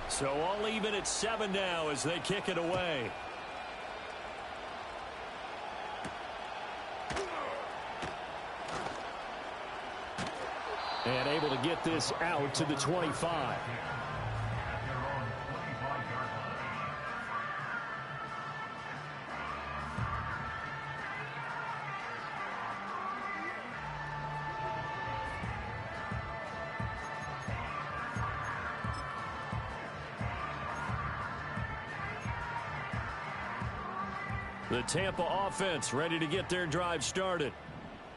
So all even at 7 now as they kick it away. And able to get this out to the 25. The Tampa offense ready to get their drive started.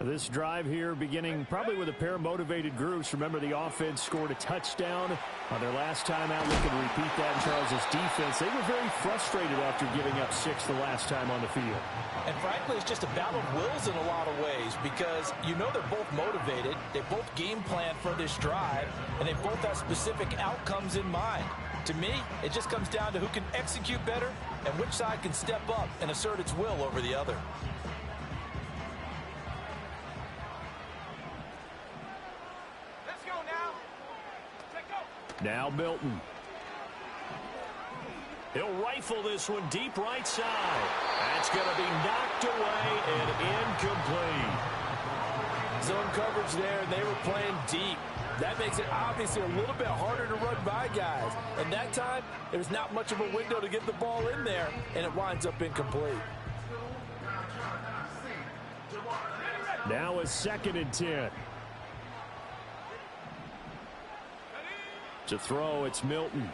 This drive here beginning probably with a pair of motivated groups. Remember, the offense scored a touchdown on their last time out. Looking to repeat that in Charles' defense. They were very frustrated after giving up 6 the last time on the field. And frankly, it's just a battle of wills in a lot of ways because you know they're both motivated. They both game plan for this drive, and they both have specific outcomes in mind. To me, it just comes down to who can execute better and which side can step up and assert its will over the other. Now Milton. He'll rifle this one deep right side. That's going to be knocked away and incomplete. Zone coverage there, and they were playing deep. That makes it obviously a little bit harder to run by guys. And that time, there's not much of a window to get the ball in there, and it winds up incomplete. Now a 2nd and 10. To throw, it's Milton.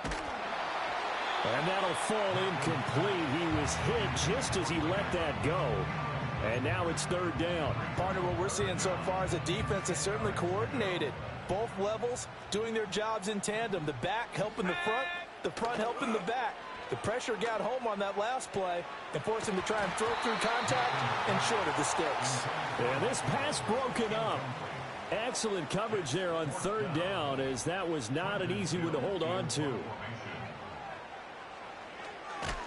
And that'll fall incomplete. He was hit just as he let that go. And now it's 3rd down. Partner, what we're seeing so far is a defense that's certainly coordinated. Both levels doing their jobs in tandem. The back helping the front helping the back. The pressure got home on that last play and forced him to try and throw through contact and short of the sticks. And this pass broken up. Excellent coverage there on 3rd down, as that was not an easy one to hold on to.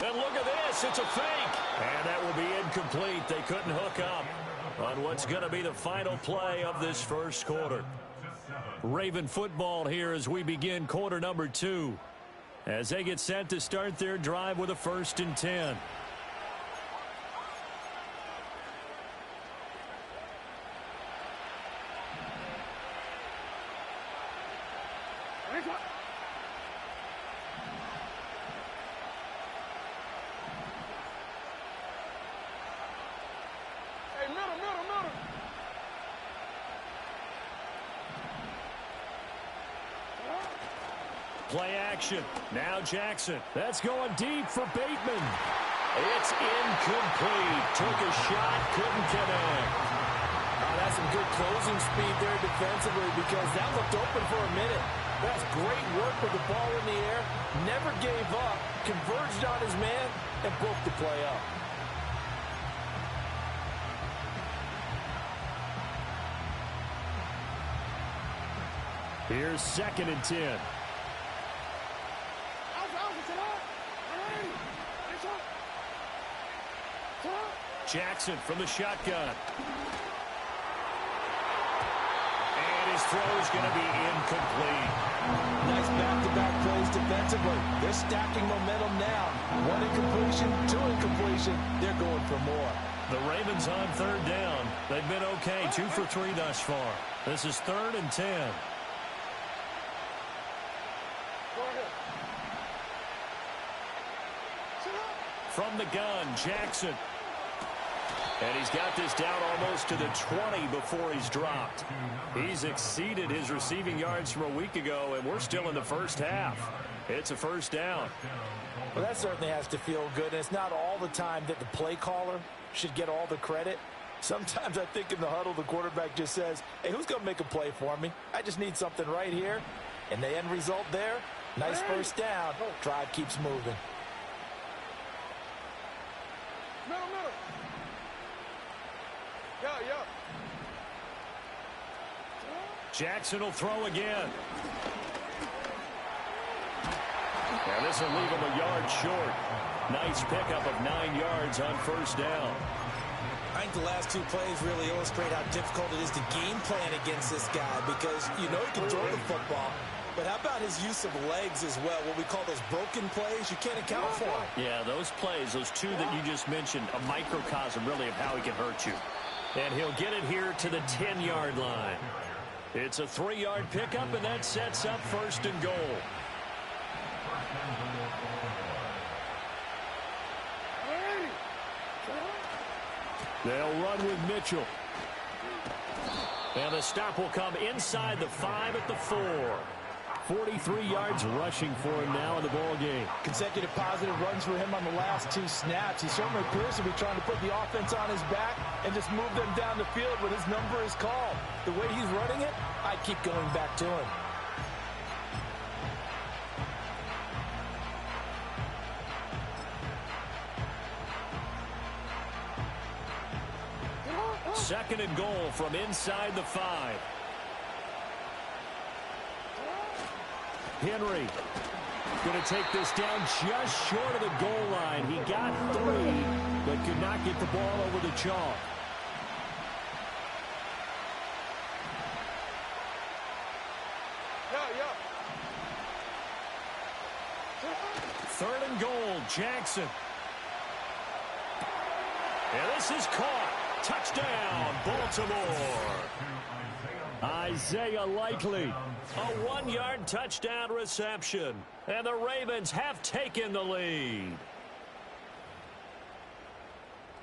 And look at this, it's a fake. And that will be incomplete. They couldn't hook up on what's going to be the final play of this first quarter. Raven football here as we begin quarter number 2. As they get set to start their drive with a 1st and 10. Play action. Now Jackson. That's going deep for Bateman. It's incomplete. Took a shot, couldn't connect. Oh, that's some good closing speed there defensively because that looked open for a minute. That's great work with the ball in the air. Never gave up. Converged on his man and broke the play up. Here's 2nd and 10. Jackson from the shotgun. And his throw is going to be incomplete. Nice back-to-back plays defensively. They're stacking momentum now. 1 incompletion, 2 incompletion. They're going for more. The Ravens on 3rd down. They've been okay, 2 for 3 thus far. This is 3rd and 10. From the gun, Jackson. And he's got this down almost to the 20 before he's dropped. He's exceeded his receiving yards from a week ago, and we're still in the first half. It's a 1st down. Well, that certainly has to feel good. And it's not all the time that the play caller should get all the credit. Sometimes I think in the huddle, the quarterback just says, hey, who's going to make a play for me? I just need something right here. And the end result there, nice 1st down. Drive keeps moving. Jackson will throw again. And this will leave him a yard short. Nice pickup of 9 yards on 1st down. I think the last two plays really illustrate how difficult it is to game plan against this guy because you know he can throw the football. But how about his use of legs as well? What we call those broken plays, you can't account for them. Yeah, those plays, those two that you just mentioned, a microcosm really of how he can hurt you. And he'll get it here to the 10-yard line. It's a 3-yard pickup, and that sets up 1st and goal. They'll run with Mitchell. And the stop will come inside the 5 at the 4. 43 yards rushing for him now in the ball game. Consecutive positive runs for him on the last 2 snaps. He certainly appears to be trying to put the offense on his back and just move them down the field when his number is called. The way he's running it, I keep going back to him. Second and goal from inside the 5. Henry going to take this down just short of the goal line. He got 3, but could not get the ball over the chalk. Third and goal, Jackson. And this is caught. Touchdown, Baltimore. Isaiah Likely. A 1-yard touchdown reception. And the Ravens have taken the lead.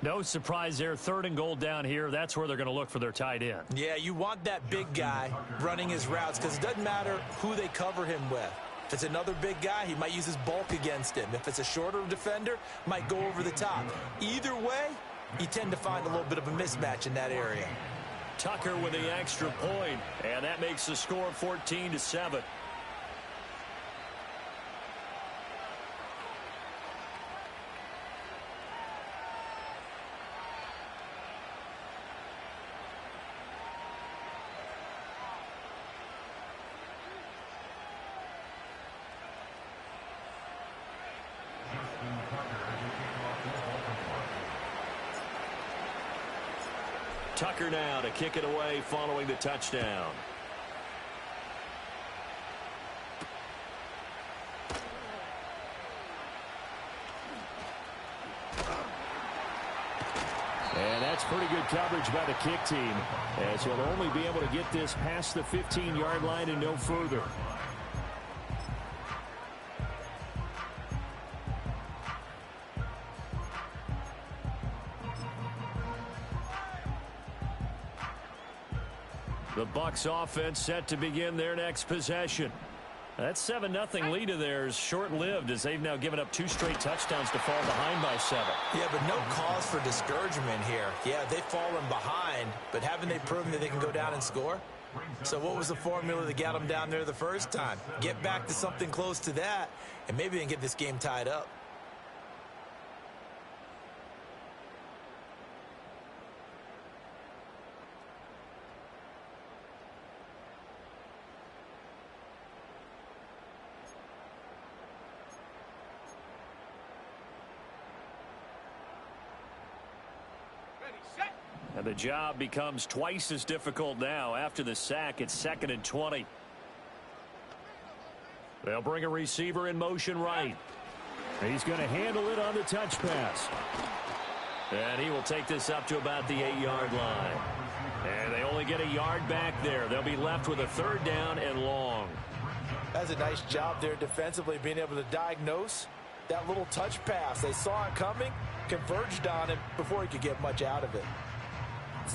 No surprise there. Third and goal down here. That's where they're going to look for their tight end. Yeah, you want that big guy running his routes because it doesn't matter who they cover him with. If it's another big guy, he might use his bulk against him. If it's a shorter defender, might go over the top. Either way, you tend to find a little bit of a mismatch in that area. Tucker with the extra point, and that makes the score 14-7. Tucker now to kick it away following the touchdown. And that's pretty good coverage by the kick team, as he'll only be able to get this past the 15-yard line and no further. The Bucs offense set to begin their next possession. That 7-0 lead of theirs short-lived as they've now given up 2 straight touchdowns to fall behind by 7. Yeah, but no cause for discouragement here. Yeah, they've fallen behind, but haven't they proven that they can go down and score? So what was the formula that got them down there the first time? Get back to something close to that, and maybe they can get this game tied up. And the job becomes twice as difficult now after the sack. It's 2nd and 20. They'll bring a receiver in motion right. He's going to handle it on the touch pass. And he will take this up to about the 8-yard line. And they only get a yard back there. They'll be left with a 3rd down and long. That's a nice job there defensively, being able to diagnose that little touch pass. They saw it coming, converged on him before he could get much out of it.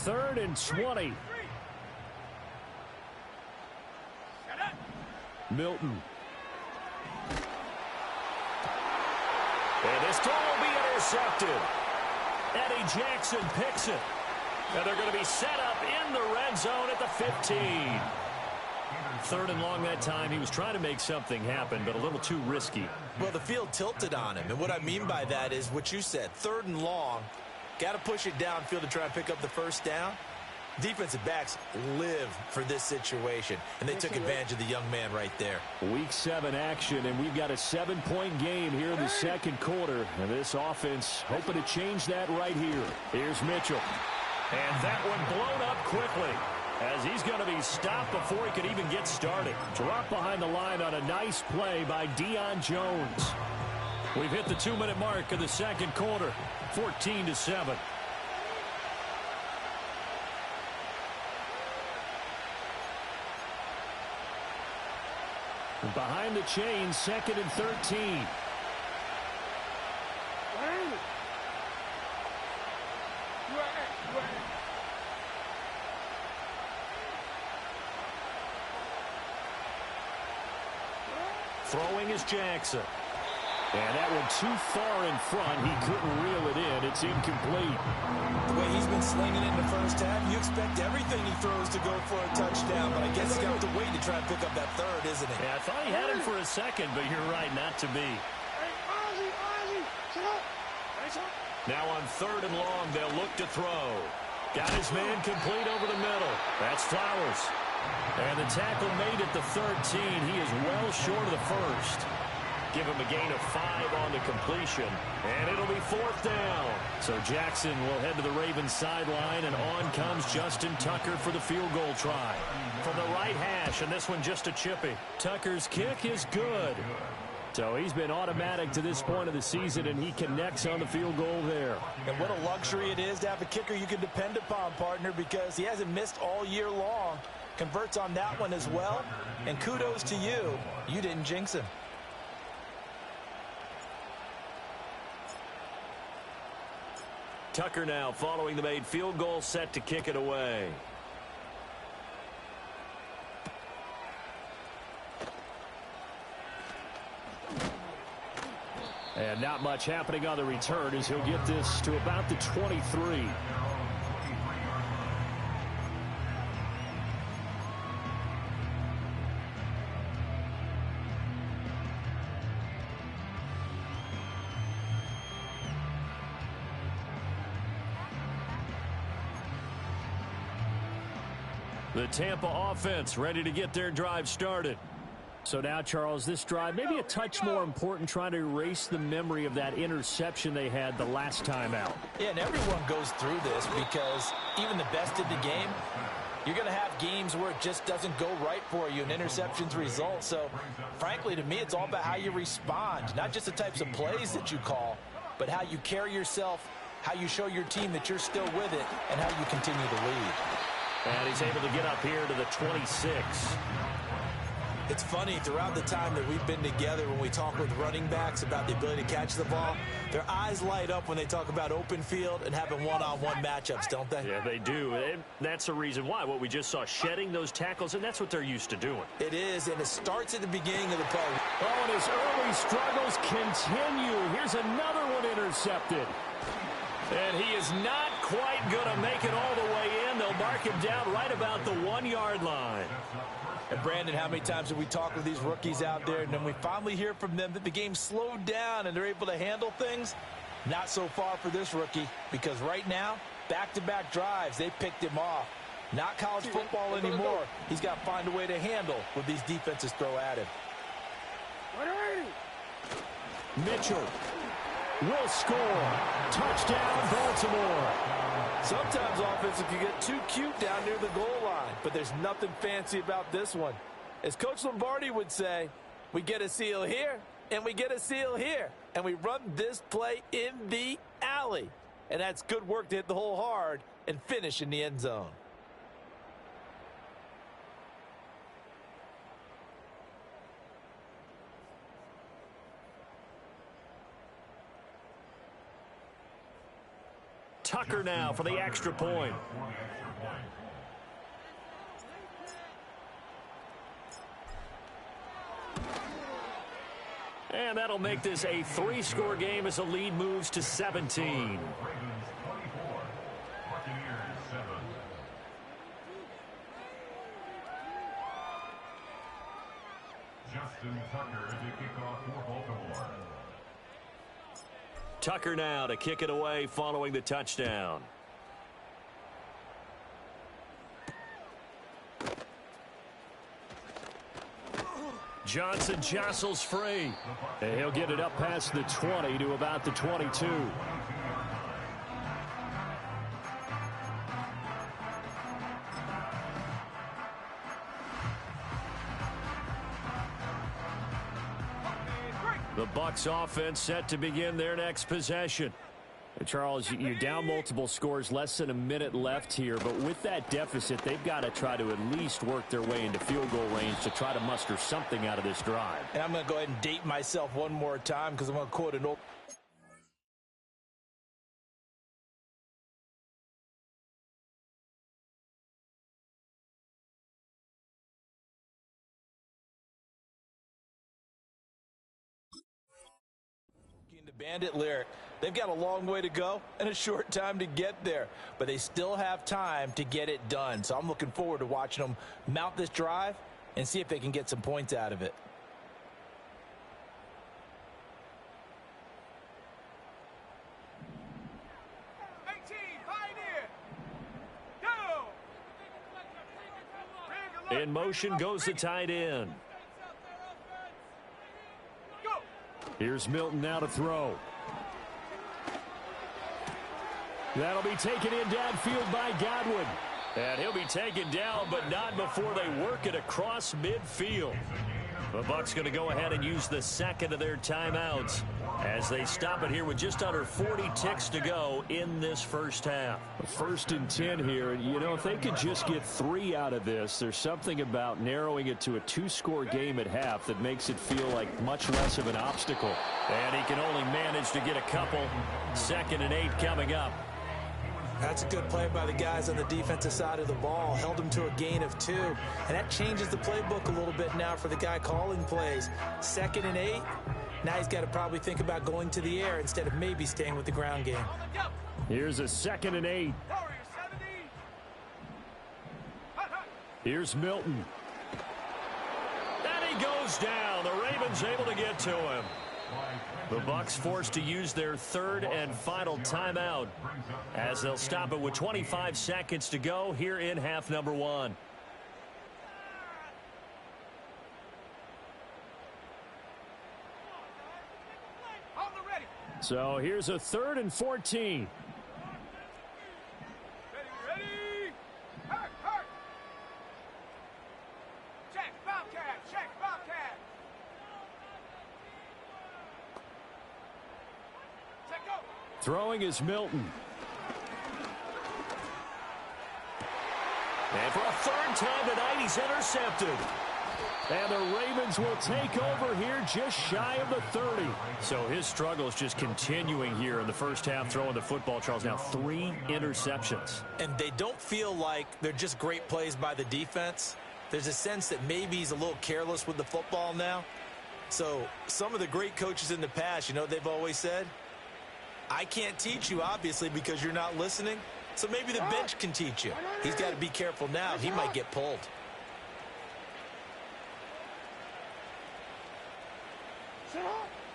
3rd and 20. Milton. And this throw will be intercepted. Eddie Jackson picks it. And they're going to be set up in the red zone at the 15. 3rd and long that time. He was trying to make something happen, but a little too risky. Well, the field tilted on him. And what I mean by that is what you said. 3rd and long. Got to push it downfield to try and pick up the 1st down. Defensive backs live for this situation, and they took advantage of the young man right there. Week 7 action, and we've got a 7-point game here in the 2nd quarter. And this offense hoping to change that right here. Here's Mitchell. And that one blown up quickly, as he's going to be stopped before he could even get started. Drop behind the line on a nice play by Deion Jones. We've hit the 2-minute mark of the second quarter, 14-7. Behind the chains, 2nd and 13. Throwing is Jackson. And that one too far in front. He couldn't reel it in. It's incomplete. The way he's been slinging it in the first half, you expect everything he throws to go for a touchdown. But I guess he's going to have to wait to try and pick up that third, isn't he? Yeah, I thought he had him for a second, but you're right, not to be. Now on 3rd and long, they'll look to throw. Got his man complete over the middle. That's Flowers. And the tackle made at the 13. He is well short of the first. Give him a gain of 5 on the completion. And it'll be 4th down. So Jackson will head to the Ravens sideline, and on comes Justin Tucker for the field goal try. From the right hash, and this one just a chippy. Tucker's kick is good. So he's been automatic to this point of the season, and he connects on the field goal there. And what a luxury it is to have a kicker you can depend upon, partner, because he hasn't missed all year long. Converts on that one as well. And kudos to you. You didn't jinx him. Tucker now following the made field goal, set to kick it away. And not much happening on the return as he'll get this to about the 23. The Tampa offense ready to get their drive started. So now, Charles, this drive maybe a touch more important, trying to erase the memory of that interception they had the last time out. Yeah, and everyone goes through this because even the best in the game, you're going to have games where it just doesn't go right for you and interceptions result. So, frankly, to me, it's all about how you respond, not just the types of plays that you call, but how you carry yourself, how you show your team that you're still with it, and how you continue to lead. And he's able to get up here to the 26. It's funny, throughout the time that we've been together, when we talk with running backs about the ability to catch the ball, their eyes light up when they talk about open field and having one-on-one matchups, don't they? Yeah, they do. And that's the reason why. What we just saw, shedding those tackles, and that's what they're used to doing. It is, and it starts at the beginning of the play. Oh, and his early struggles continue. Here's another one intercepted. And he is not quite going to make it all the way in. They'll mark him down right about the 1-yard line. And Brandon, how many times have we talked with these rookies out there, and then we finally hear from them that the game slowed down and they're able to handle things? Not so far for this rookie, because right now, back-to-back drives, they picked him off. Not college football anymore. He's got to find a way to handle what these defenses throw at him. Mitchell will score. Touchdown, Baltimore. Sometimes offensive can get too cute down near the goal line, but there's nothing fancy about this one. As Coach Lombardi would say, we get a seal here, and we get a seal here, and we run this play in the alley. And that's good work to hit the hole hard and finish in the end zone. Tucker now for the extra point. And that'll make this a 3-score game as the lead moves to 17. Justin Tucker to kick off for Baltimore. Tucker now to kick it away following the touchdown. Johnson jostles free. And he'll get it up past the 20 to about the 22. The Bucs offense set to begin their next possession. Charles, you're down multiple scores, less than a minute left here, but with that deficit, they've got to try to at least work their way into field goal range to try to muster something out of this drive. And I'm going to go ahead and date myself one more time because I'm going to quote an old... The Bandit lyric. They've got a long way to go and a short time to get there, but they still have time to get it done. So I'm looking forward to watching them mount this drive and see if they can get some points out of it. In motion goes the tight end. Here's Milton now to throw. That'll be taken in downfield by Godwin. And he'll be taken down, but not before they work it across midfield. The Bucs going to go ahead and use the second of their timeouts as they stop it here with just under 40 ticks to go in this first half. 1st and 10 here. You know, if they could just get 3 out of this, there's something about narrowing it to a 2-score game at half that makes it feel like much less of an obstacle. And he can only manage to get a couple. 2nd and 8 coming up. That's a good play by the guys on the defensive side of the ball. Held them to a gain of 2. And that changes the playbook a little bit now for the guy calling plays. 2nd and 8. Now he's got to probably think about going to the air instead of maybe staying with the ground game. Here's a 2nd and 8. Here's Milton. And he goes down. The Ravens able to get to him. The Bucs forced to use their 3rd and final timeout as they'll stop it with 25 seconds to go here in half number 1. So here's a 3rd and 14. Throwing is Milton. And for a 3rd time tonight, he's intercepted. And the Ravens will take over here just shy of the 30. So his struggle is just continuing here in the first half, throwing the football, Charles. Now 3 interceptions. And they don't feel like they're just great plays by the defense. There's a sense that maybe he's a little careless with the football now. So some of the great coaches in the past, you know what they've always said? I can't teach you, obviously, because you're not listening. So maybe the bench can teach you. He's got to be careful now. He might get pulled.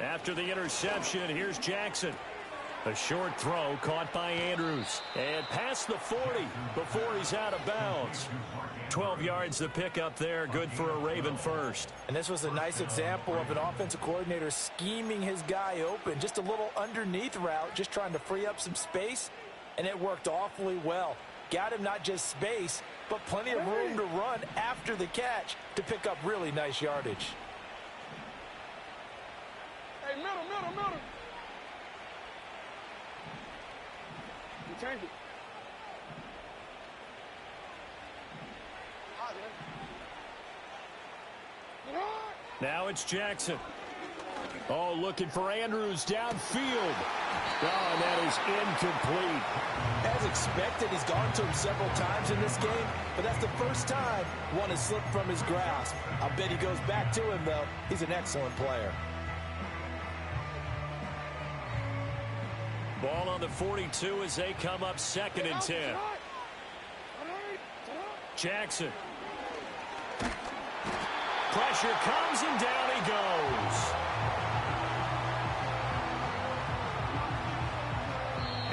After the interception, here's Jackson. A short throw caught by Andrews. And past the 40 before he's out of bounds. 12 yards to pick up there. Good for a Raven first. And this was a nice example of an offensive coordinator scheming his guy open. Just a little underneath route, just trying to free up some space. And it worked awfully well. Got him not just space, but plenty of room to run after the catch to pick up really nice yardage. Hey, middle. You change it. Now it's Jackson. Oh, looking for Andrews downfield. Oh, and that is incomplete. As expected, he's gone to him several times in this game, but that's the first time one has slipped from his grasp. I'll bet he goes back to him, though. He's an excellent player. Ball on the 42 as they come up 2nd and 10. Jackson. Pressure comes and down he goes.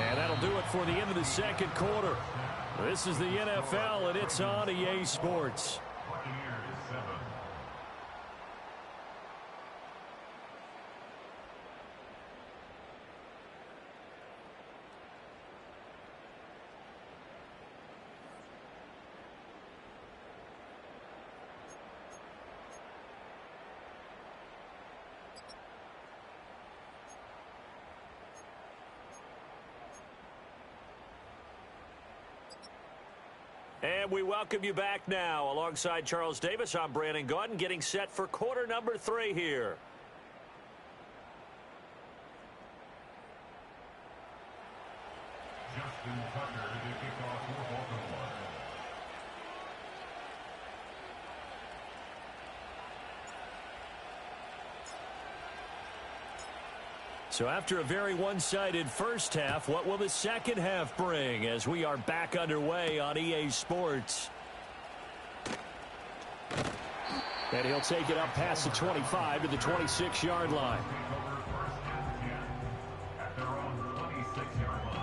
And that'll do it for the end of the 2nd quarter. This is the NFL, and it's on EA Sports. And we welcome you back now. Alongside Charles Davis, I'm Brandon Gaudin, getting set for quarter number 3 here. Justin Tucker to kick off for Baltimore. So after a very one-sided first half, what will the second half bring as we are back underway on EA Sports? And he'll take it up past the 25 to the 26-yard line. At their own 26-yard line.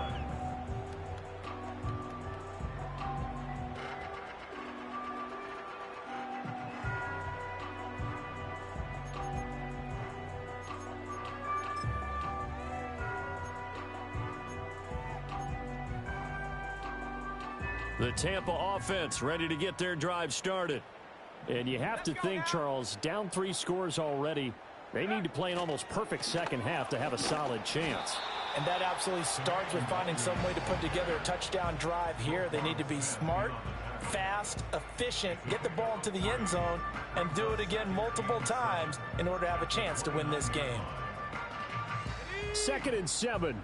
The Tampa offense ready to get their drive started. And you have to think, Charles, down 3 scores already. They need to play an almost perfect second half to have a solid chance. And that absolutely starts with finding some way to put together a touchdown drive here. They need to be smart, fast, efficient, get the ball into the end zone, and do it again multiple times in order to have a chance to win this game. 2nd and 7.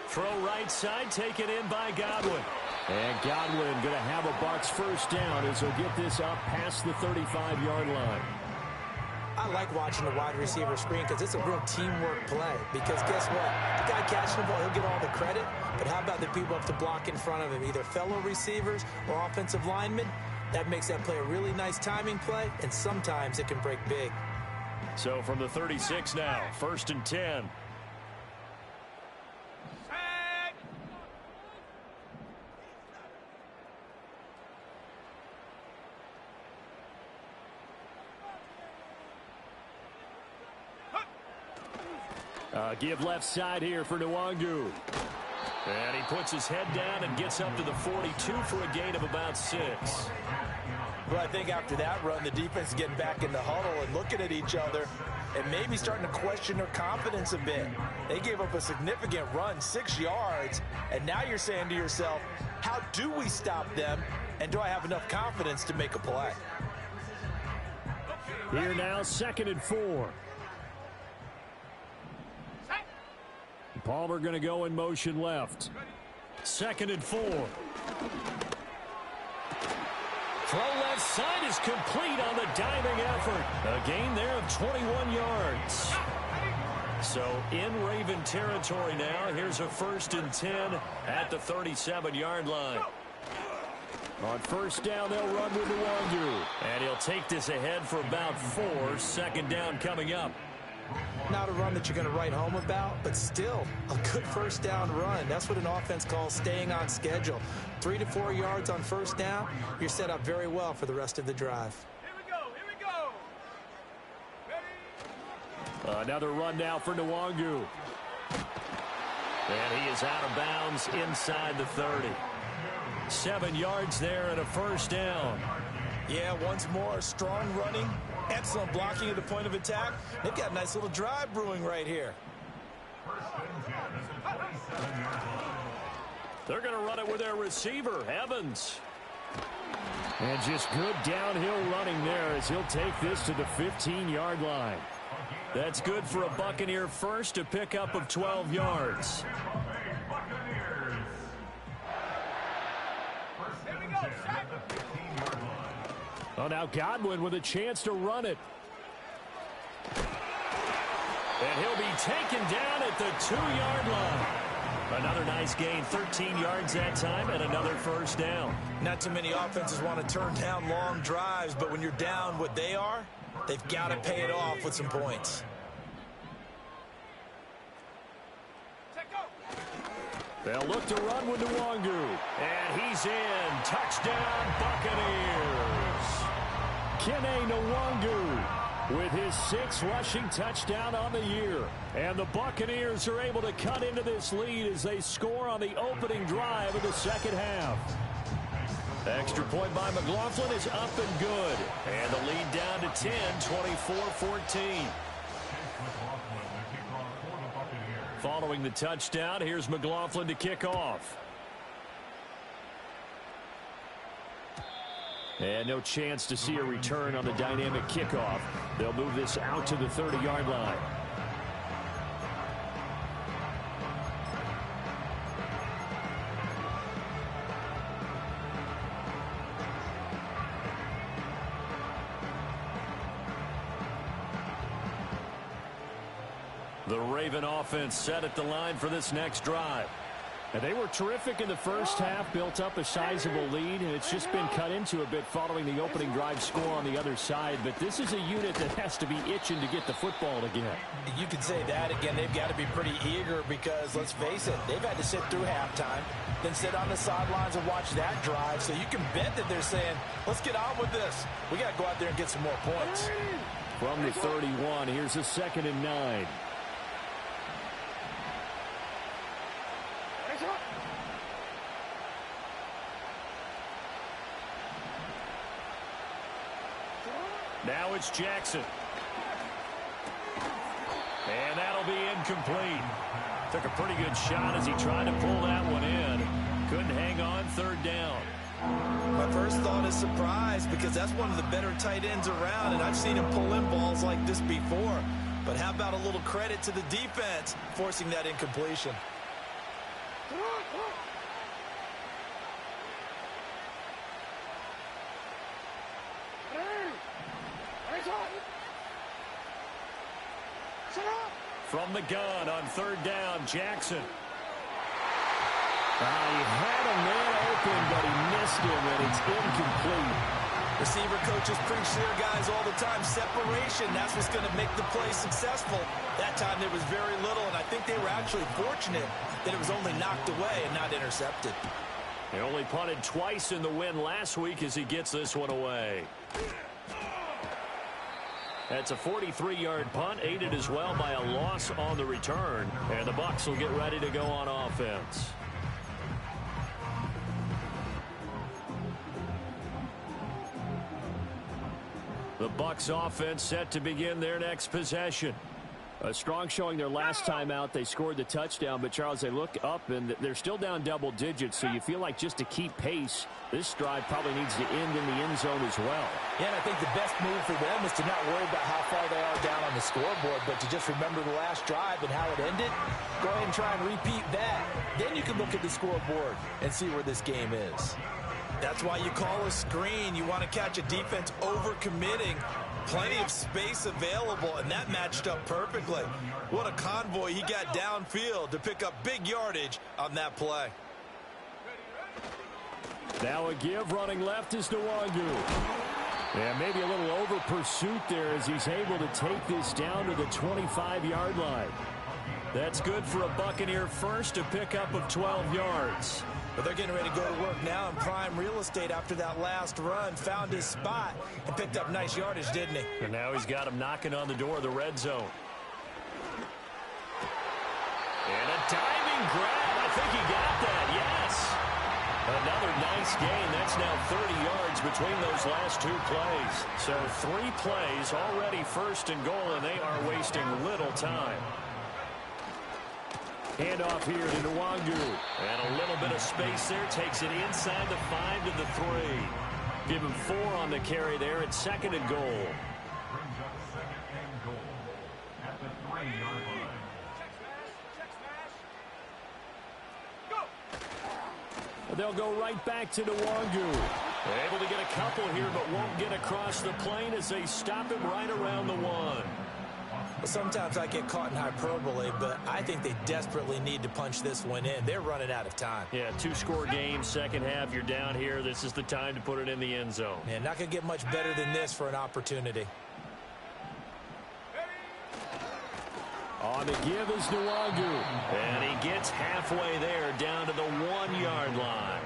Throw right side, taken in by Godwin. And Godwin going to have a Bucs first down as he'll get this up past the 35-yard line. I like watching the wide receiver screen because it's a real teamwork play. Because guess what? The guy catching the ball, he'll get all the credit. But how about the people up to block in front of him, either fellow receivers or offensive linemen? That makes that play a really nice timing play, and sometimes it can break big. So from the 36 now, 1st and 10. Give left side here for Nwangu. And he puts his head down and gets up to the 42 for a gain of about 6. Well, I think after that run, the defense is getting back in the huddle and looking at each other and maybe starting to question their confidence a bit. They gave up a significant run, 6 yards, and now you're saying to yourself, how do we stop them, and do I have enough confidence to make a play? Here now, 2nd and 4. Palmer going to go in motion left. 2nd and 4. Throw left side is complete on the diving effort. A gain there of 21 yards. So in Raven territory now. Here's a 1st and 10 at the 37-yard line. On first down, they'll run with Nwangu. And he'll take this ahead for about 4. 2nd down coming up. Not a run that you're going to write home about, but still a good first down run. That's what an offense calls staying on schedule. 3 to 4 yards on first down, you're set up very well for the rest of the drive. Here we go. Ready? Another run now for Nwangu. And he is out of bounds inside the 30. 7 yards there and a first down. Yeah, once more, strong running, excellent blocking at the point of attack. They've got a nice little drive brewing right here. They're going to run it with their receiver, Evans. And just good downhill running there as he'll take this to the 15-yard line. That's good for a Buccaneer first, to pick up of 12 yards. Oh, now Godwin with a chance to run it. And he'll be taken down at the 2-yard line. Another nice gain, 13 yards that time, and another first down. Not too many offenses want to turn down long drives, but when you're down what they are, they've got to pay it off with some points. They'll look to run with Nwangu. And he's in. Touchdown, Buccaneers. Kene Nwangu with his 6th rushing touchdown on the year. And the Buccaneers are able to cut into this lead as they score on the opening drive of the second half. Extra point by McLaughlin is up and good. And the lead down to 10, 24-14. Following the touchdown, here's McLaughlin to kick off. And no chance to see a return on the dynamic kickoff. They'll move this out to the 30-yard line. The Raven offense set at the line for this next drive. And they were terrific in the first half, built up a sizable lead, and it's just been cut into a bit following the opening drive score on the other side. But this is a unit that has to be itching to get the football again. You could say that again. They've got to be pretty eager because, let's face it, they've had to sit through halftime, then sit on the sidelines and watch that drive. So you can bet that they're saying, let's get on with this. We got to go out there and get some more points. From the 31, here's a 2nd and 9. Now it's Jackson. And that'll be incomplete. Took a pretty good shot as he tried to pull that one in. Couldn't hang on 3rd down. My first thought is surprise because that's one of the better tight ends around, and I've seen him pull in balls like this before. But how about a little credit to the defense forcing that incompletion? From the gun on 3rd down, Jackson. He had a man open, but he missed him, and it's incomplete. Receiver coaches preach to their guys all the time. Separation, that's what's going to make the play successful. That time there was very little, and I think they were actually fortunate that it was only knocked away and not intercepted. He only punted twice in the win last week as he gets this one away. That's a 43-yard punt, aided as well by a loss on the return. And the Bucs will get ready to go on offense. The Bucs offense set to begin their next possession. A strong showing their last time out. They scored the touchdown, but, Charles, they look up, and they're still down double digits, so you feel like just to keep pace, this drive probably needs to end in the end zone as well. Yeah, and I think the best move for them is to not worry about how far they are down on the scoreboard, but to just remember the last drive and how it ended. Go ahead and try and repeat that. Then you can look at the scoreboard and see where this game is. That's why you call a screen. You want to catch a defense over-committing. Plenty of space available, and that matched up perfectly. What a convoy he got downfield to pick up big yardage on that play. Now a give running left is Nwangu. And maybe a little over pursuit there as he's able to take this down to the 25-yard line. That's good for a Buccaneer first, a pickup of 12 yards. But they're getting ready to go to work now in prime real estate after that last run. Found his spot and picked up nice yardage, didn't he? And now he's got him knocking on the door of the red zone. And a diving grab. I think he got that, yes. Another nice gain. That's now 30 yards between those last 2 plays. So 3 plays already 1st and goal, and they are wasting little time. Handoff here to Nwangu. And a little bit of space there. Takes it inside the 5 to the 3. Give him 4 on the carry there at 2nd and goal. Brings up 2nd and goal at the 3-yard line. They'll go right back to Nwangu. Able to get a couple here, but won't get across the plane as they stop him right around the 1. Sometimes I get caught in hyperbole, but I think they desperately need to punch this one in. They're running out of time. Yeah, 2-score game, second half. You're down here. This is the time to put it in the end zone. Man, not going to get much better than this for an opportunity. On the give is Nwangu. And he gets halfway there down to the 1-yard line.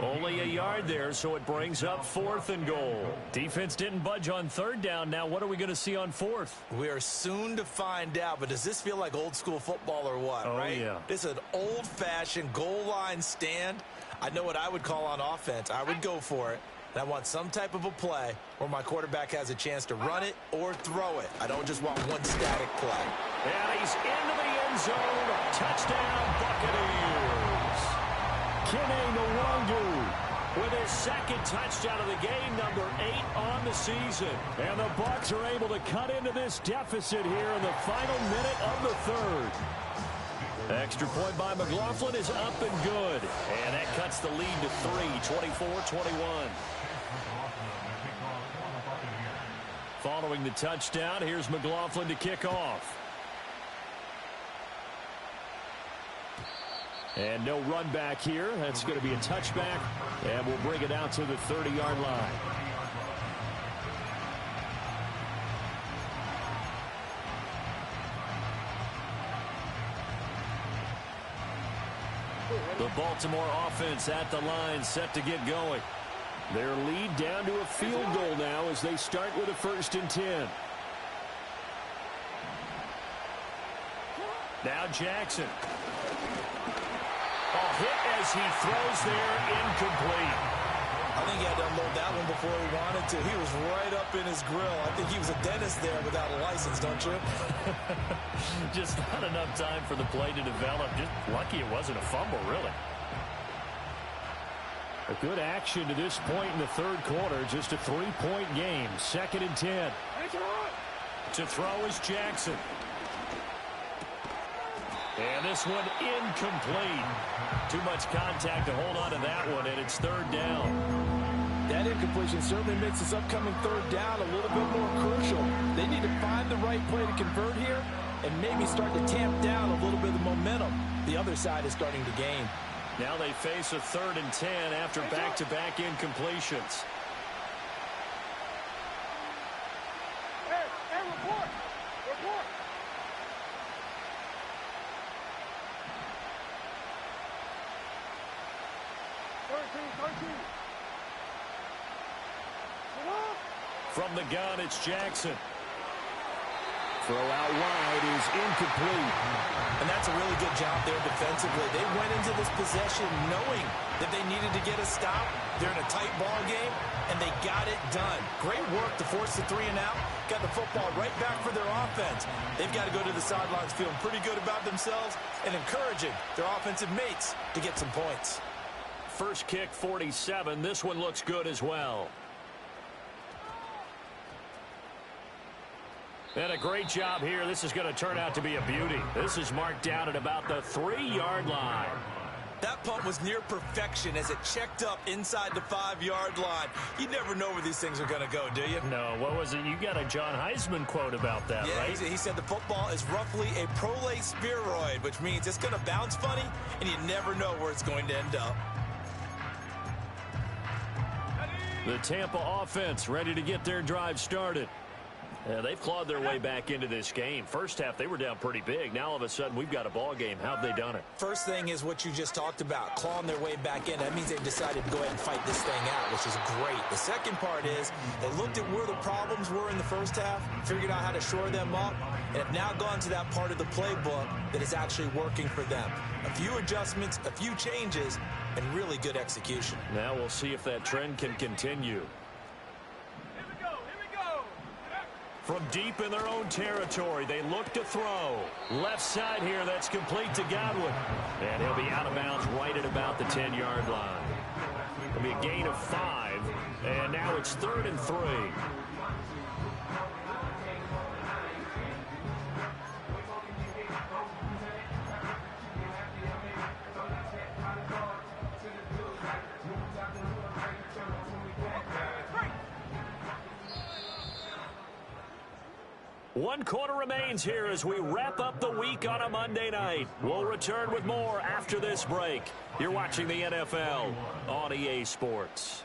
Only a yard there, so it brings up 4th and goal. Defense didn't budge on 3rd down. Now what are we going to see on 4th? We are soon to find out, but does this feel like old school football or what, right? Yeah. This is an old-fashioned goal line stand. I know what I would call on offense. I would go for it, And I want some type of a play where my quarterback has a chance to run it or throw it. I don't just want one static play. And he's into the end zone. Touchdown, Buccaneers. Kene Nwangu with his second touchdown of the game, number 8 on the season. And the Bucs are able to cut into this deficit here in the final minute of the third. Extra point by McLaughlin is up and good. And that cuts the lead to 3, 24-21. Following the touchdown, here's McLaughlin to kick off. And no run back here. That's going to be a touchback. And we'll bring it out to the 30-yard line. The Baltimore offense at the line, set to get going. Their lead down to a field goal now as they start with a 1st and 10. Now Jackson. A hit as he throws there, incomplete. I think he had to unload that one before he wanted to. He was right up in his grill. I think he was a dentist there without a license, don't you? Just not enough time for the play to develop. Just lucky it wasn't a fumble, really. A good action to this point in the third quarter. Just a 3-point game. 2nd and 10. To throw is Jackson. And this one incomplete. Too much contact to hold on to that one, and it's 3rd down. That incompletion certainly makes this upcoming 3rd down a little bit more crucial. They need to find the right play to convert here and maybe start to tamp down a little bit of the momentum the other side is starting to gain. Now they face a 3rd and 10 after back-to-back incompletions. Hey, report! Report! From the gun, it's Jackson. Throw out wide is incomplete. And that's a really good job there defensively. They went into this possession knowing that they needed to get a stop. They're in a tight ball game, and they got it done. Great work to force the 3 and out. Got the football right back for their offense. They've got to go to the sidelines feeling pretty good about themselves and encouraging their offensive mates to get some points. First kick, 47. This one looks good as well. And a great job here. This is going to turn out to be a beauty. This is marked down at about the 3-yard line. That punt was near perfection as it checked up inside the 5-yard line. You never know where these things are going to go, do you? No, what was it? You got a John Heisman quote about that, yeah, right? He said the football is roughly a prolate spheroid, which means it's going to bounce funny, and you never know where it's going to end up. The Tampa offense ready to get their drive started. Yeah, they've clawed their way back into this game. First half, they were down pretty big. Now, all of a sudden, we've got a ball game. How have they done it? First thing is what you just talked about, clawing their way back in. That means they've decided to go ahead and fight this thing out, which is great. The second part is they looked at where the problems were in the first half, figured out how to shore them up, and have now gone to that part of the playbook that is actually working for them. A few adjustments, a few changes, and really good execution. Now we'll see if that trend can continue. From deep in their own territory, they look to throw. Left side here, that's complete to Godwin. And he'll be out of bounds right at about the 10-yard line. It'll be a gain of 5, and now it's 3rd and 3. One quarter remains here as we wrap up the week on a Monday night. We'll return with more after this break. You're watching the NFL on EA Sports.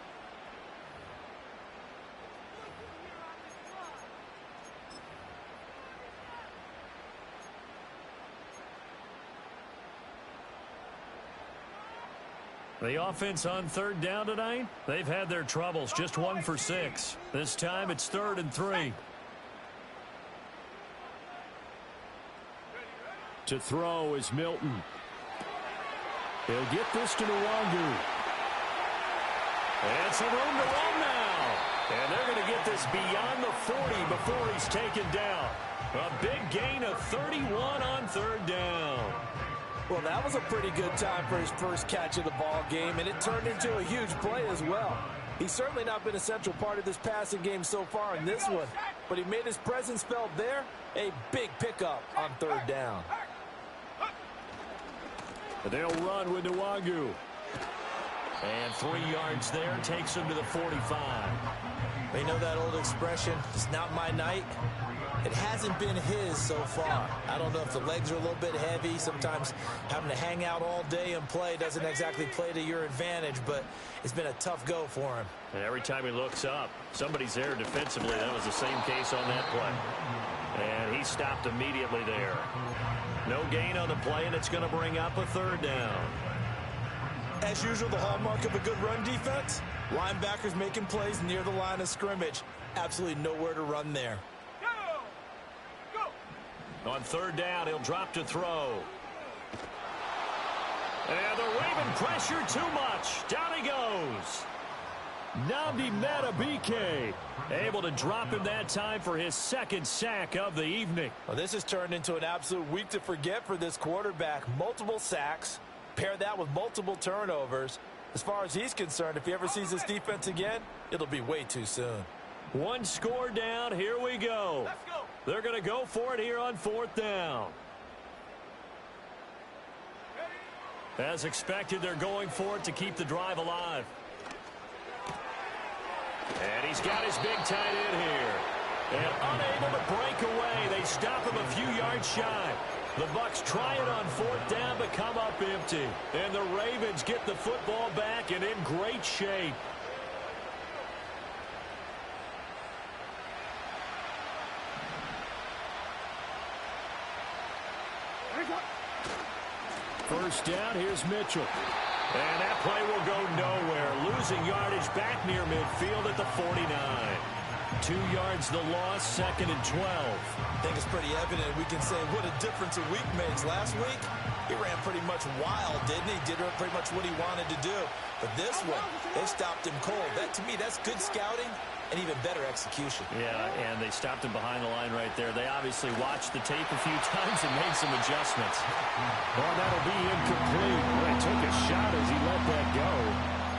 The offense on 3rd down tonight, they've had their troubles. Just 1 for 6. This time it's 3rd and 3. To throw is Milton. He'll get this to Nwangu. And some room to run now. And they're going to get this beyond the 40 before he's taken down. A big gain of 31 on third down. Well, that was a pretty good time for his first catch of the ball game, and it turned into a huge play as well. He's certainly not been a central part of this passing game so far in this one, but he made his presence felt there. A big pickup on third down. They'll run with Nwangu. And 3 yards there takes him to the 45. You know that old expression, it's not my night? It hasn't been his so far. I don't know if the legs are a little bit heavy. Sometimes having to hang out all day and play doesn't exactly play to your advantage, but it's been a tough go for him. And every time he looks up, somebody's there defensively. That was the same case on that play. And he stopped immediately there. No gain on the play, and it's going to bring up a third down. As usual, the hallmark of a good run defense, linebackers making plays near the line of scrimmage. Absolutely nowhere to run there. On third down, he'll drop to throw. And the Raven pressure too much. Down he goes. Nnamdi Madubuike able to drop him that time for his second sack of the evening. Well, this has turned into an absolute week to forget for this quarterback. Multiple sacks. Pair that with multiple turnovers. As far as he's concerned, if he ever sees this defense again, it'll be way too soon. One score down. Here we go. Let's go. They're going to go for it here on fourth down. As expected, they're going for it to keep the drive alive. And he's got his big tight end here. And unable to break away. They stop him a few yards shy. The Bucs try it on fourth down, but come up empty. And the Ravens get the football back and in great shape. First down, here's Mitchell. And that play will go nowhere. Losing yardage back near midfield at the 49. 2 yards the loss, second and 12. I think it's pretty evident. We can say what a difference a week makes. Last week, he ran pretty much wild, didn't he? Did pretty much what he wanted to do. But this one, they stopped him cold. That, to me, that's good scouting and even better execution. Yeah, and they stopped him behind the line right there. They obviously watched the tape a few times and made some adjustments. Well, that'll be incomplete. Well, he took a shot as he let that go.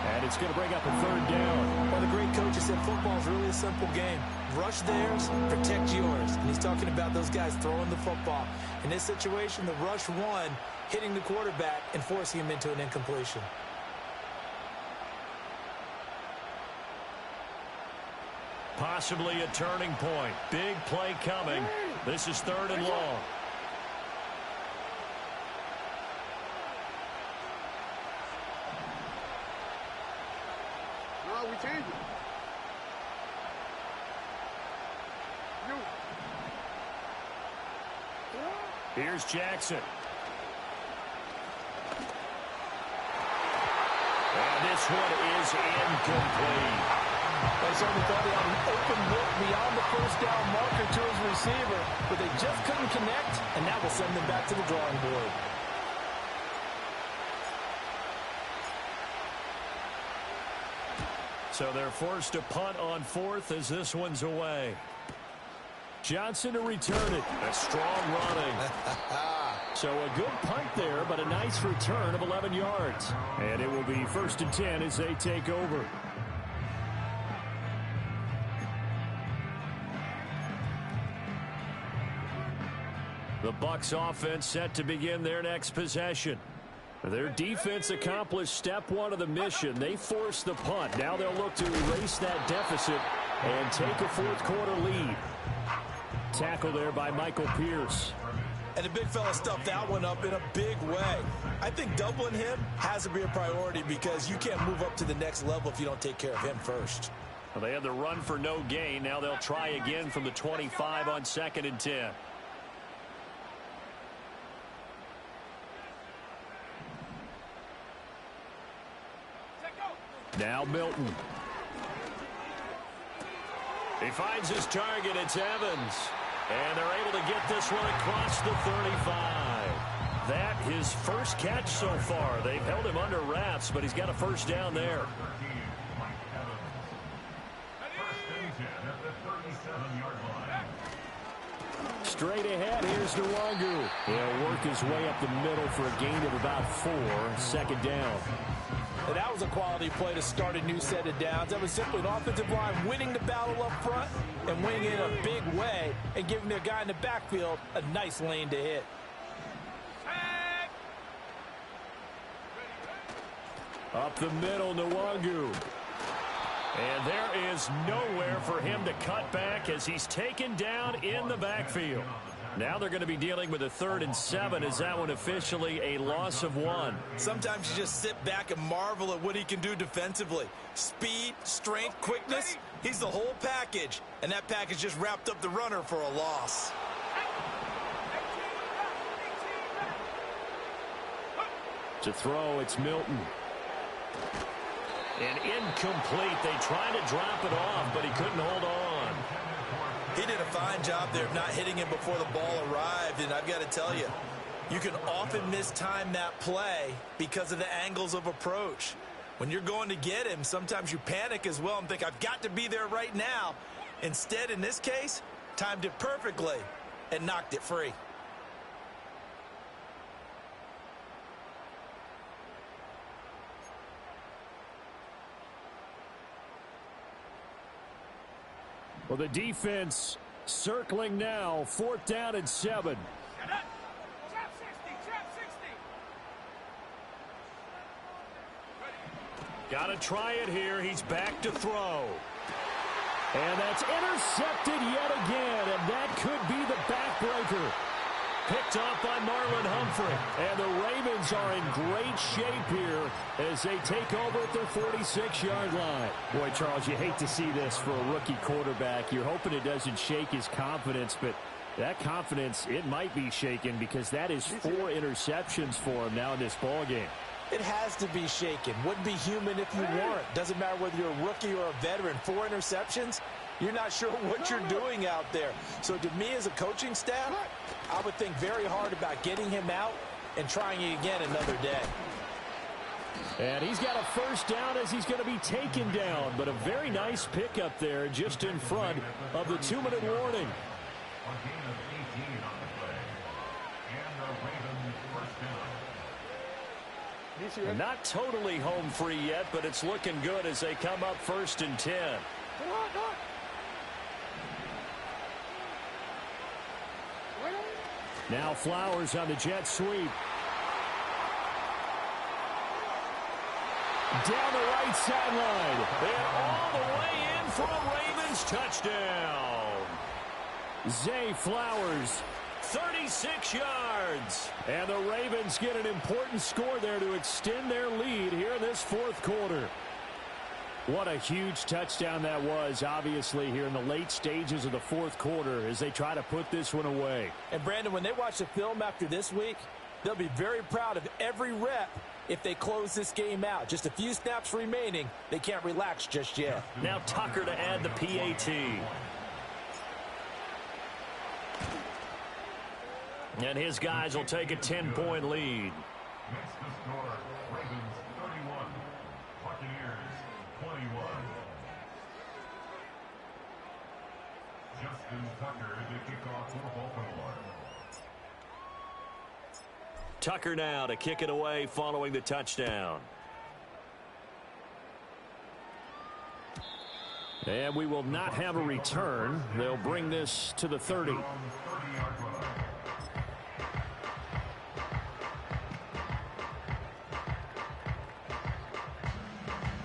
And it's going to bring up a third down. Well, the great coach has said football is really a simple game. Rush theirs, protect yours. And he's talking about those guys throwing the football. In this situation, the rush one, hitting the quarterback and forcing him into an incompletion. Possibly a turning point. Big play coming. This is third and long. No, we change it. Here's Jackson. And this one is incomplete. They certainly thought he had an open look beyond the first down marker to his receiver, but they just couldn't connect, and that will send them back to the drawing board. So they're forced to punt on fourth as this one's away. Johnson to return it. A strong running. So a good punt there, but a nice return of 11 yards. And it will be first and 10 as they take over. The Bucs offense set to begin their next possession. Their defense accomplished step one of the mission. They forced the punt. Now they'll look to erase that deficit and take a fourth quarter lead. Tackle there by Michael Pierce. And the big fella stuffed that one up in a big way. I think doubling him has to be a priority because you can't move up to the next level if you don't take care of him first. Well, they had the run for no gain. Now they'll try again from the 25 on second and 10. Now Milton. He finds his target. It's Evans. And they're able to get this one across the 35. That his first catch so far. They've held him under wraps, but he's got a first down there. straight ahead. Here's Nwangu. He'll work his way up the middle for a gain of about 4. Second down. And that was a quality play to start a new set of downs. That was simply an offensive line winning the battle up front and winning it in a big way and giving their guy in the backfield a nice lane to hit. Up the middle, Nwangu. And there is nowhere for him to cut back as he's taken down in the backfield. Now they're going to be dealing with a 3rd and 7. Is that one officially a loss of 1? Sometimes you just sit back and marvel at what he can do defensively. Speed, strength, quickness. He's the whole package. And that package just wrapped up the runner for a loss. To throw, it's Milton. And incomplete. They tried to drop it off, but he couldn't hold on. He did a fine job there of not hitting him before the ball arrived. And I've got to tell you, you can often mistime that play because of the angles of approach. When you're going to get him, sometimes you panic as well and think, I've got to be there right now. Instead, in this case, timed it perfectly and knocked it free. Well, the defense circling now. 4th down and 7. Got to try it here. He's back to throw. And that's intercepted yet again, and that could be the backbreaker. Picked off by Marlon Humphrey. And the Ravens are in great shape here as they take over at their 46-yard line. Boy, Charles, you hate to see this for a rookie quarterback. You're hoping it doesn't shake his confidence, but that confidence, it might be shaken because that is 4 interceptions for him now in this ballgame. It has to be shaken. Wouldn't be human if you weren't. Doesn't matter whether you're a rookie or a veteran. 4 interceptions, you're not sure what you're doing out there. So to me as a coaching staff, I would think very hard about getting him out and trying it again another day. And he's got a 1st down as he's going to be taken down. But a very nice pickup there just in front of the 2-minute warning. A gain of 18 on the play. And the Ravens first down. Not totally home free yet, but it's looking good as they come up 1st and 10. Now Flowers on the jet sweep. Down the right sideline. And all the way in for a Ravens touchdown. Zay Flowers. 36 yards. And the Ravens get an important score there to extend their lead here in this 4th quarter. What a huge touchdown that was, obviously, here in the late stages of the 4th quarter as they try to put this one away. And, Brandon, when they watch the film after this week, they'll be very proud of every rep if they close this game out. Just a few snaps remaining. They can't relax just yet. Now Tucker to add the PAT. And his guys will take a 10-point lead. Makes the score Ravens 31, Buccaneers 21. Justin Tucker to kick off for Baltimore. Tucker now to kick it away following the touchdown. And we will not have a return. They'll bring this to the 30.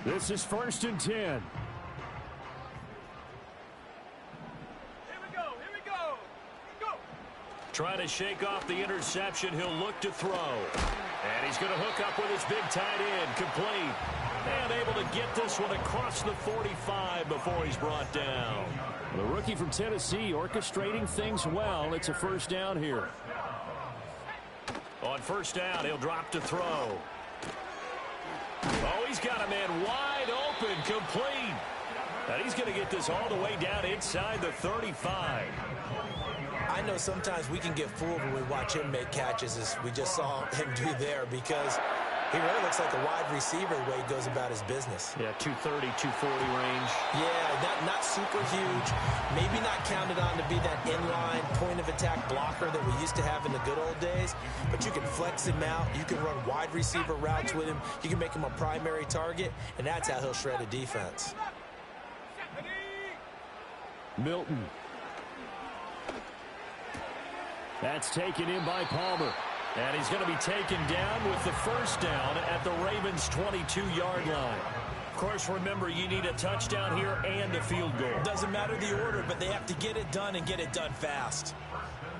This is 1st and 10. Here we go. Go. Trying to shake off the interception. He'll look to throw. And he's going to hook up with his big tight end. Complete. And able to get this one across the 45 before he's brought down. The rookie from Tennessee orchestrating things well. It's a 1st down here. On 1st down, he'll drop to throw. Oh, he's got a man wide open, complete. And he's going to get this all the way down inside the 35. I know sometimes we can get fooled when we watch him make catches, as we just saw him do there, because He really looks like a wide receiver the way he goes about his business. Yeah, 230, 240 range. Yeah, not super huge. Maybe not counted on to be that inline point-of-attack blocker that we used to have in the good old days. But you can flex him out. You can run wide receiver routes with him. You can make him a primary target, and that's how he'll shred a defense. Milton. That's taken in by Palmer. And he's going to be taken down with the first down at the Ravens' 22-yard line. Of course, remember, you need a touchdown here and a field goal. Doesn't matter the order, but they have to get it done and get it done fast.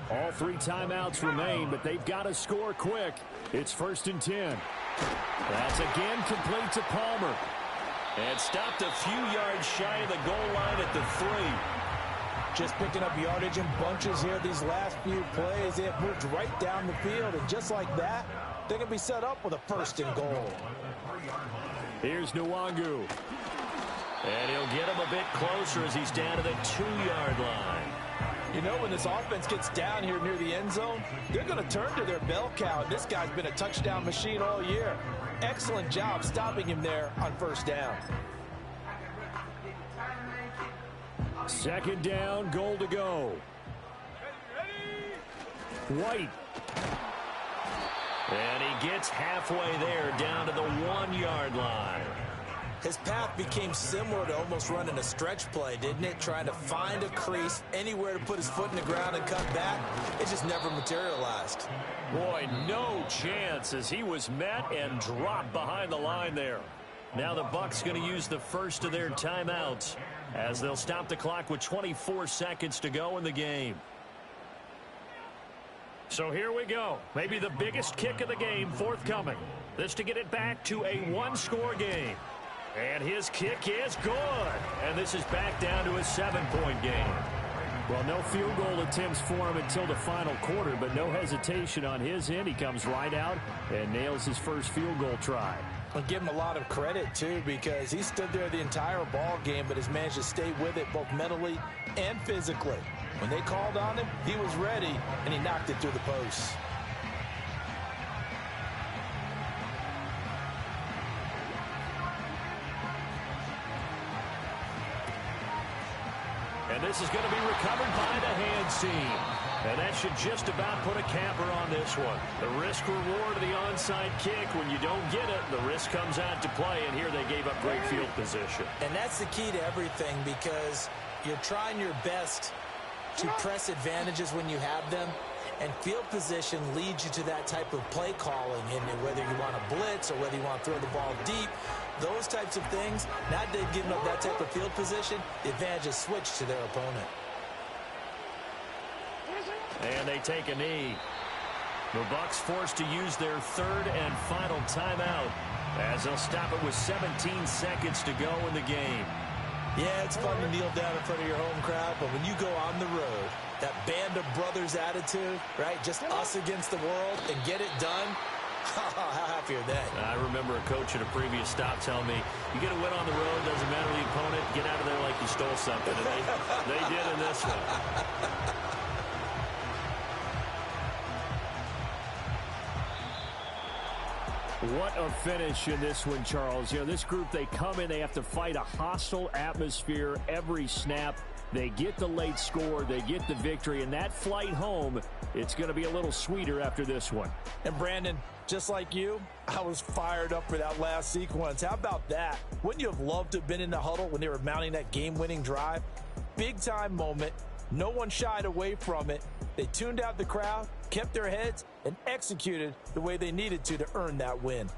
All 3 timeouts remain, but they've got to score quick. It's 1st and 10. That's again complete to Palmer. And stopped a few yards shy of the goal line at the 3. Just picking up yardage in bunches here these last few plays. They have moved right down the field, and just like that, they're going to be set up with a 1st and goal. Here's Nwangu. And he'll get him a bit closer as he's down to the 2-yard line. You know, when this offense gets down here near the end zone, they're going to turn to their bell cow. This guy's been a touchdown machine all year. Excellent job stopping him there on 1st down. 2nd down, goal to go. White. And he gets halfway there, down to the 1-yard line. His path became similar to almost running a stretch play, didn't it? Trying to find a crease, anywhere to put his foot in the ground and cut back. It just never materialized. Boy, no chance as he was met and dropped behind the line there. Now the Bucs going to use the first of their timeouts as they'll stop the clock with 24 seconds to go in the game. So here we go. Maybe the biggest kick of the game forthcoming. This to get it back to a 1-score game. And his kick is good. And this is back down to a 7-point game. Well, no field goal attempts for him until the final quarter, but no hesitation on his end. He comes right out and nails his first field goal try. I'll give him a lot of credit, too, because he stood there the entire ball game but has managed to stay with it both mentally and physically. When they called on him, he was ready, and he knocked it through the posts. And this is going to be recovered by the hands team. And that should just about put a capper on this one. The risk-reward of the onside kick, when you don't get it, the risk comes out to play, and here they gave up great field position. And that's the key to everything, because you're trying your best to press advantages when you have them, and field position leads you to that type of play calling, and whether you want to blitz or whether you want to throw the ball deep, those types of things, now that they've given up that type of field position, the advantage is switched to their opponent. And they take a knee. The Bucs forced to use their 3rd and final timeout as they'll stop it with 17 seconds to go in the game. Yeah, it's fun to kneel down in front of your home crowd, but when you go on the road, that band of brothers attitude, right, just us against the world, and get it done, how happy are they? I remember a coach at a previous stop telling me, you get a win on the road, doesn't matter the opponent, get out of there like you stole something. And they did in this one. What a finish in this one, Charles. You know, this group, they come in, they have to fight a hostile atmosphere every snap. They get the late score, they get the victory, and that flight home, it's going to be a little sweeter after this one. And Brandon, just like you, I was fired up for that last sequence. How about that? Wouldn't you have loved to have been in the huddle when they were mounting that game-winning drive? Big-time moment. No one shied away from it. They tuned out the crowd, kept their heads, and executed the way they needed to earn that win.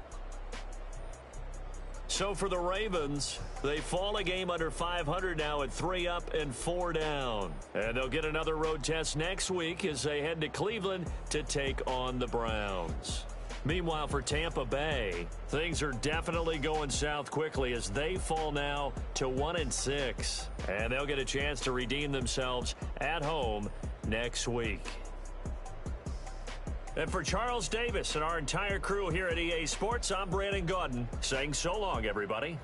So for the Ravens, they fall a game under 500 now at 3 up and 4 down. And they'll get another road test next week as they head to Cleveland to take on the Browns. Meanwhile, for Tampa Bay, things are definitely going south quickly as they fall now to 1-6. And they'll get a chance to redeem themselves at home next week. And for Charles Davis and our entire crew here at EA Sports, I'm Brandon Gaudin saying so long, everybody.